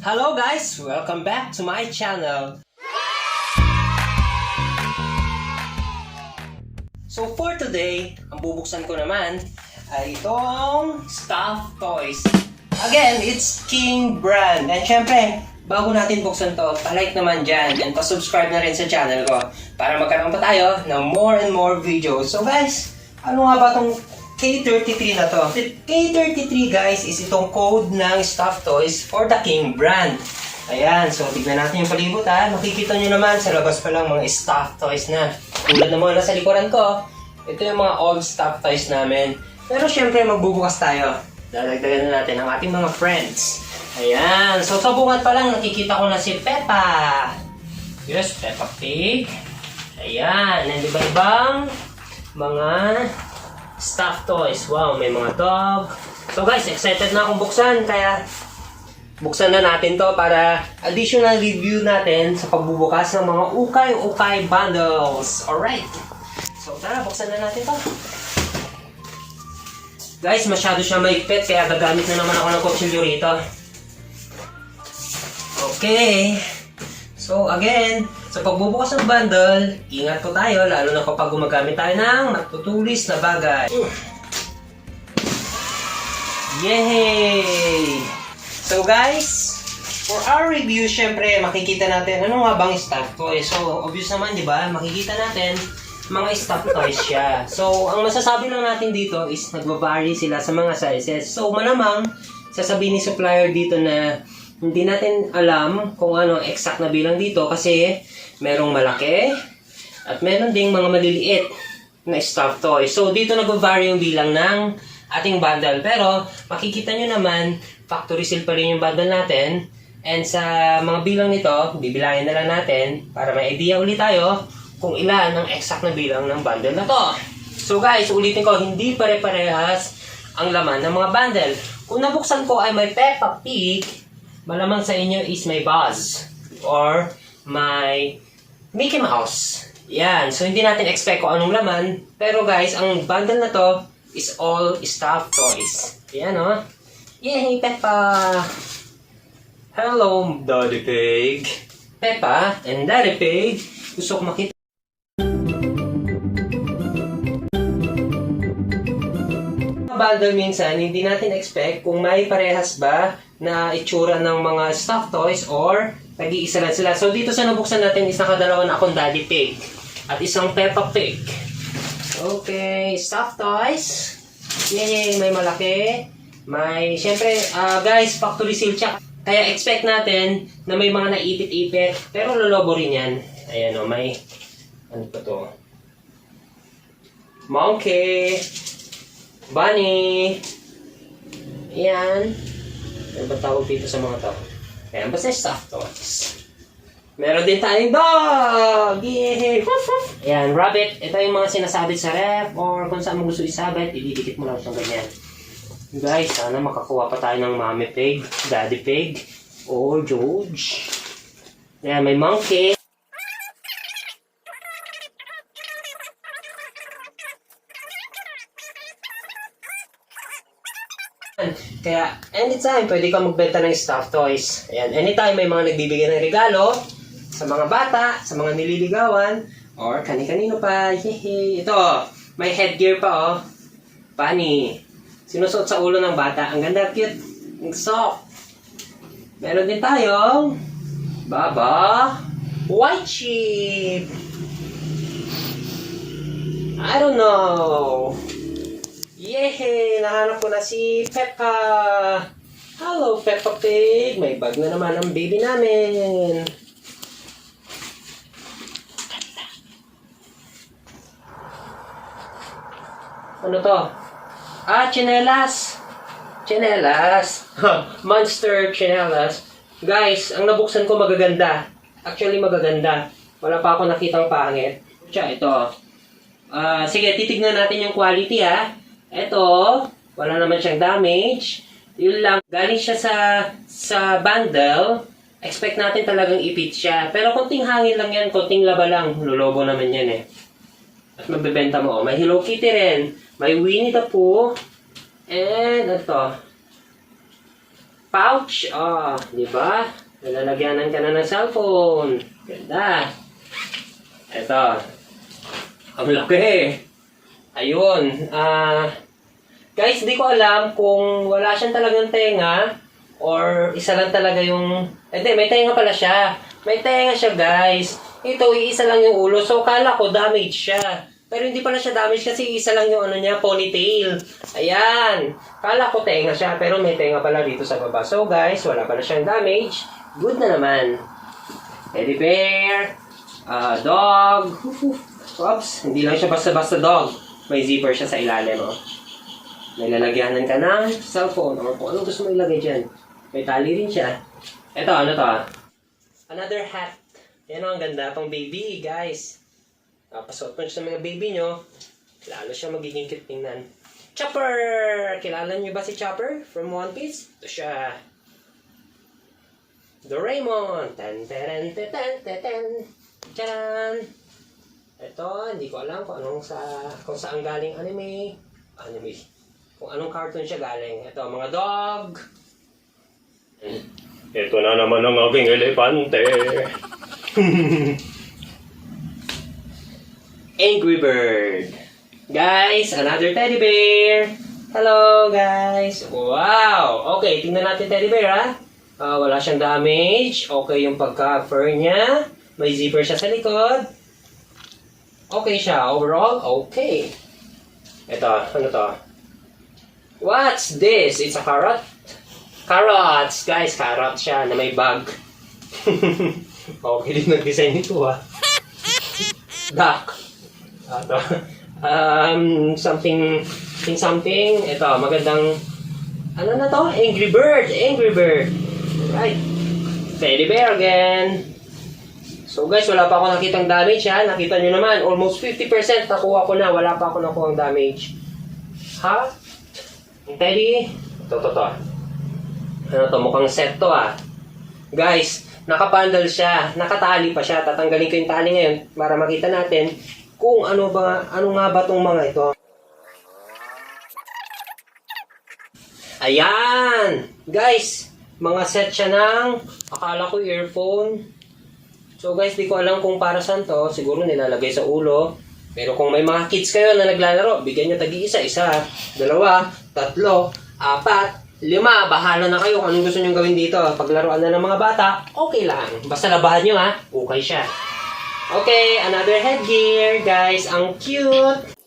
Hello guys! Welcome back to my channel. So for today, ang bubuksan ko naman ay itong stuffed toys. Again, it's King brand. And syempre, bago natin buksan to, palike naman dyan and pa-subscribe na rin sa channel ko para magkaroon pa tayo ng more and more videos. So guys, ano nga ba itong K33 na to? K33 guys is itong code ng stuffed toys for the King brand. Ayan, so tignan natin yung palibot ha. Makikita nyo naman sa labas pa lang mga stuffed toys na. Tulad ng mga nasa likuran ko, ito yung mga old stuffed toys namin. Pero syempre magbubukas tayo. Dadagdagan na natin ang ating mga friends. Ayan, so sa bungat pa lang nakikita ko na si Peppa. Yes, Peppa Pig. Ayan, and iba-ibang mga stuffed toys. Wow, may mga dog. So guys, excited na akong buksan. Kaya buksan na natin to para additional review natin sa pagbubukas ng mga ukay-ukay bundles. Alright. So tara, buksan na natin to. Guys, masyado siya maigpit kaya gagamit na naman ako ng kutsilyo rito. Okay. So again, sa pagbubukas ng bundle, ingat po tayo lalo na kapag gumagamit tayo ng matutulis na bagay. Yay! So guys, for our review, syempre makikita natin ano nga bang stuffed toys. So obvious naman, di ba? Makikita natin mga stuffed toys siya. So ang masasabi lang natin dito is nagba-vary sila sa mga sizes. So malamang sasabihin ni supplier dito na hindi natin alam kung ano exact na bilang dito kasi merong malaki at meron ding mga maliliit na stuffed toys. So dito nagva-vary yung bilang ng ating bundle. Pero makikita nyo naman, factory seal pa rin yung bundle natin. And sa mga bilang nito, bibilangin na lang natin para may idea ulit tayo kung ilan ang exact na bilang ng bundle na to. So guys, ulitin ko, hindi pare-parehas ang laman ng mga bundle. Kung nabuksan ko ay may Peppa Pig, malamang sa inyo is may Buzz or may Mickey Mouse. Yan. So, hindi natin expect kung anong laman. Pero guys, ang bundle na to is all stuffed toys. Yan, oh. Yay, Peppa! Hello, Daddy Pig. Peppa and Daddy Pig. Gusto ko makita. Bundle minsan, hindi natin expect kung may parehas ba na itsura ng mga stuffed toys or nag-iisa lang sila. So dito sa nabuksan natin is nakadalawa na akong Daddy Pig at isang Peppa Pig. Okay, stuffed toys. Yay, may malaki. May, syempre, guys, factory seal check. Kaya expect natin na may mga naipit-ipit. Pero lolobo rin yan. Ayan o, may, ano pa to? Monkey. Bunny. Ayan. Ano ba tawag dito sa mga tao? Ayan, basta stuffed toys. Meron din tayong dog! Yay! Ayan, rabbit. Ito yung mga sinasabit sa ref or kung saan mo gusto isabit, ididikit mo lang itong ganyan. Guys, sana makakuha pa tayo ng Mommy Pig, Daddy Pig, or George. Ayan, may monkey. Kaya, anytime, pwede ka magbenta ng stuffed toys. Ayan, anytime may mga nagbibigay ng regalo sa mga bata, sa mga nililigawan, or kani-kanino pa. Hehe. Ito, may headgear pa, oh. Bunny. Sinusuot sa ulo ng bata. Ang ganda, cute. Ang soft. Meron din tayong Baba White Sheep. I don't know. Yehey! Nahanap ko na si Peppa! Hello, Peppa Pig! May bag na naman ang baby namin! Ano to? Ah, tsinelas! Tsinelas! Monster tsinelas! Guys, ang nabuksan ko magaganda. Actually, magaganda. Wala pa ako nakitang pangit. Tsaka ito. Sige, titignan natin yung quality ha. Ito, wala naman siyang damage. Yun lang, galing siya sa bundle. Expect natin talagang ipit siya. Pero konting hangin lang yan, konting laba lang. Lolobo naman yan eh. At magbebenta mo. May Hello Kitty rin. May Winnie the Pooh. And ito. pouch. Oh, di ba? Nalalagyanan ka na ng cellphone. Ganda. Ito. Ang laki. Ayun. Guys, di ko alam kung wala siyang talagang tenga or isa lang talaga yung... Hindi, may tenga pala siya. May tenga siya, guys. Ito, iisa lang yung ulo. So, kala ko damage siya. Pero hindi pala siya damage kasi isa lang yung ano niya, ponytail. Ayan. Kala ko tenga siya, pero may tenga pala dito sa baba. So guys, wala pala siyang damage. Good na naman. Teddy bear. Dog. Oops, hindi lang siya basta-basta dog. May zipper siya sa ilalim. Oh. May lalagyanan ka ng cellphone or kung ano gusto mo ilagay dyan. May tali rin siya. Ito, ano to? Another hat. Yan ang ganda pang baby, guys. Pasuot mo sa mga baby nyo, lalo siya magiging cute tingnan. Chopper! Kilala niyo ba si Chopper from One Piece? Ito siya. Doraemon! Tan tan tan tan tan. Charan! Ito, hindi ko alam kung saan galing anime. Kung anong cartoon siya galing. Ito, mga dog. Ito na naman ang aking elepante. Angry Bird. Guys, another teddy bear. Hello, guys. Wow. Okay, tingnan natin teddy bear, ha? Wala siyang damage. Okay yung pagka-fur niya. May zipper siya sa likod. Okay siya. Overall, okay. Ito, ano to? What's this? It's a carrot? Carrots. Guys, carrot siya na may bag. Okay din nag-design ito, ha? Duck. Something. Ito, magandang, ano na to? Angry Bird. Right. Teddy bear again. So guys, wala pa ako nakitang damage, ha? Nakita nyo naman, almost 50% nakuha ko na. Wala pa ako nakuha ang damage. Ha? Yung teddy. Ito. Ano to? Mukhang set to, ha? Guys, nakapandal siya. Nakatali pa siya. Tatanggalin ko yung tali ngayon para makita natin kung ano nga ba tong mga ito. Ayan! Guys, mga set siya ng, akala ko earphone. So guys, di ko alam kung para saan to. Siguro nilalagay sa ulo. Pero kung may mga kids kayo na naglalaro, bigyan nyo tagi-isa, 1, 2, 3, 4, 5. Bahala na kayo kung anong gusto nyo gawin dito. Paglaruan na ng mga bata, okay lang. Basta labahan nyo, ha. Okay siya. Okay, another headgear, guys. Ang cute!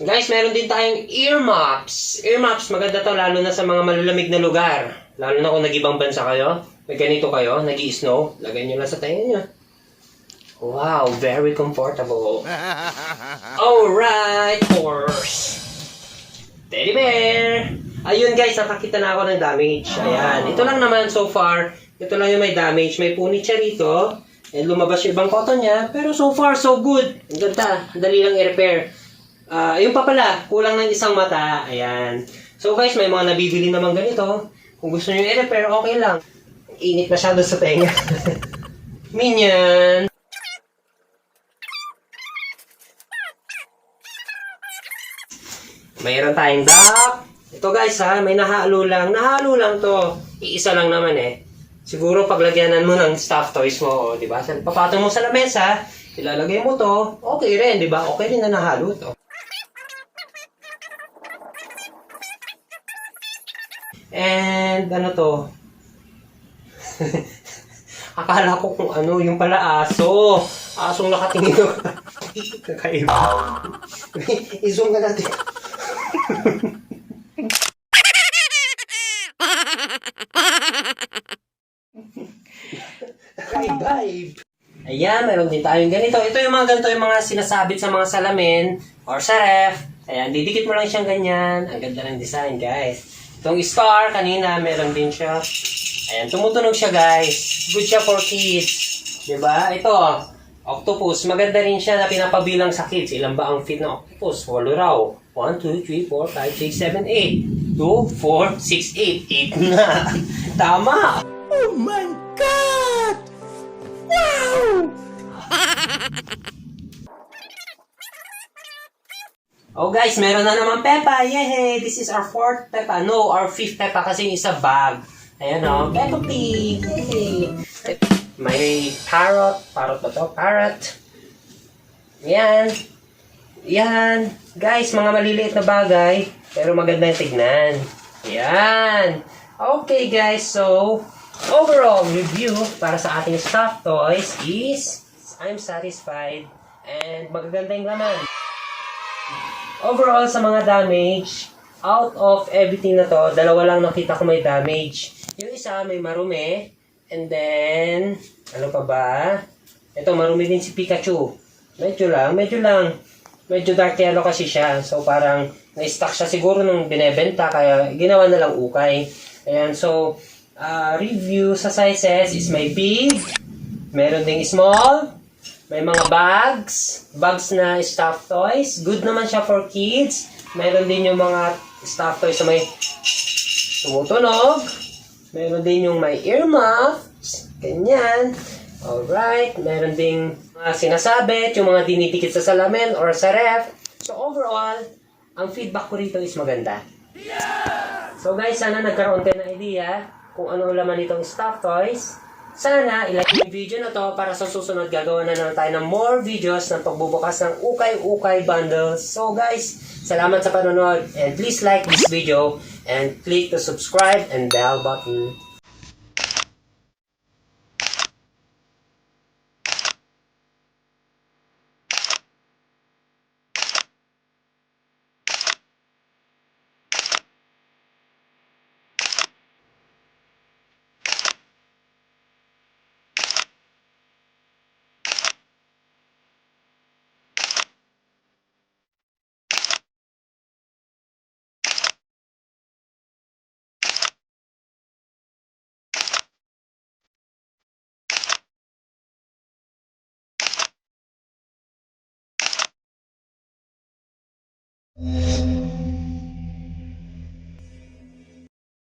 Guys, meron din tayong earmuffs. Earmuffs, maganda to lalo na sa mga malulamig na lugar. Lalo na kung nag-ibang bansa kayo. May ganito kayo, nag-i-snow. Lagay nyo lang sa tayo nyo. Wow, very comfortable. Alright, horse. Teddy bear. Ayun guys, nakakita na ako ng damage. Ayan, ito lang naman so far. Ito lang yung may damage. May punit siya rito. And lumabas yung ibang cotton niya. Pero so far, so good. Ang ganda. Dali lang i-repair. Ayun pa pala, kulang ng isang mata. Ayan. So guys, may mga nabibili naman ganito. Kung gusto nyo i-repair, okay lang. Init masyado sa tenga. Minion. Mayroon tayong duck. Ito guys ha, may nahalo lang. Nahalo lang to. Iisa lang naman eh. Siguro paglagyanan mo ng stuffed toys mo, di ba? Papatong mo sa lamesa, ilalagay mo to, okay rin, di ba? Okay rin na nahalo to. And ano to? Akala ko kung ano, yung pala aso. Asong nakatingin ko. Kakaiba. I-zoom ka natin. Kakaiba. Ayan, meron din tayong ganito. Ito yung mga ganito, yung mga sinasabit sa mga salamin or sa ref. Ayan, didikit mo lang siyang ganyan. Ang ganda ng design, guys. Itong star, kanina, meron din siya. Ayan, tumutunog siya, guys. Good siya for kids. Diba? Ito, Octopus, maganda rin siya na pinapabilang sa kids. Ilan ba ang feet ng octopus? 8 raw. 1, 2, 3, 4, 5, 6, 7, 8. 2, 4, 6, 8. 8 na. Tama! Oh my God! Wow! Oh guys, meron na naman Peppa. Yay! This is our 4th Peppa. No, our 5th Peppa kasi yung isa bag. Ayan o. Peppa Pig. Yay! May parrot. Parrot ba to? Parrot. Yan. Yan. Guys, mga maliliit na bagay. Pero maganda yung tignan. Yan. Okay guys, so overall review para sa ating stuffed toys is I'm satisfied and magaganda yung laman. Overall sa mga damage, out of everything na to, dalawa lang nakita ko may damage. Yung isa may marumi, and then, ano pa ba? Ito, marumi din si Pikachu. Medyo lang. Medyo dark yellow kasi siya. So, parang na-stock siya siguro nung binebenta, kaya ginawa na lang ukay. Ayan, so, review sa sizes is may big, meron ding small, may mga bags na stuffed toys. Good naman siya for kids. Meron din yung mga stuffed toys na may tumutunog. Meron din yung may earmuffs. Ganyan. Alright. Meron ding mga sinasabit, yung mga dinidikit sa salamin or sa ref. So overall, ang feedback ko rito is maganda. So guys, sana nagkaroon kayo ng idea kung ano laman nitong stuffed toys. Sana ilike yung video na to para sa susunod gagawa na naman tayo ng more videos ng pagbubukas ng ukay-ukay bundles. So guys, salamat sa panonood and please like this video and click the subscribe and bell button.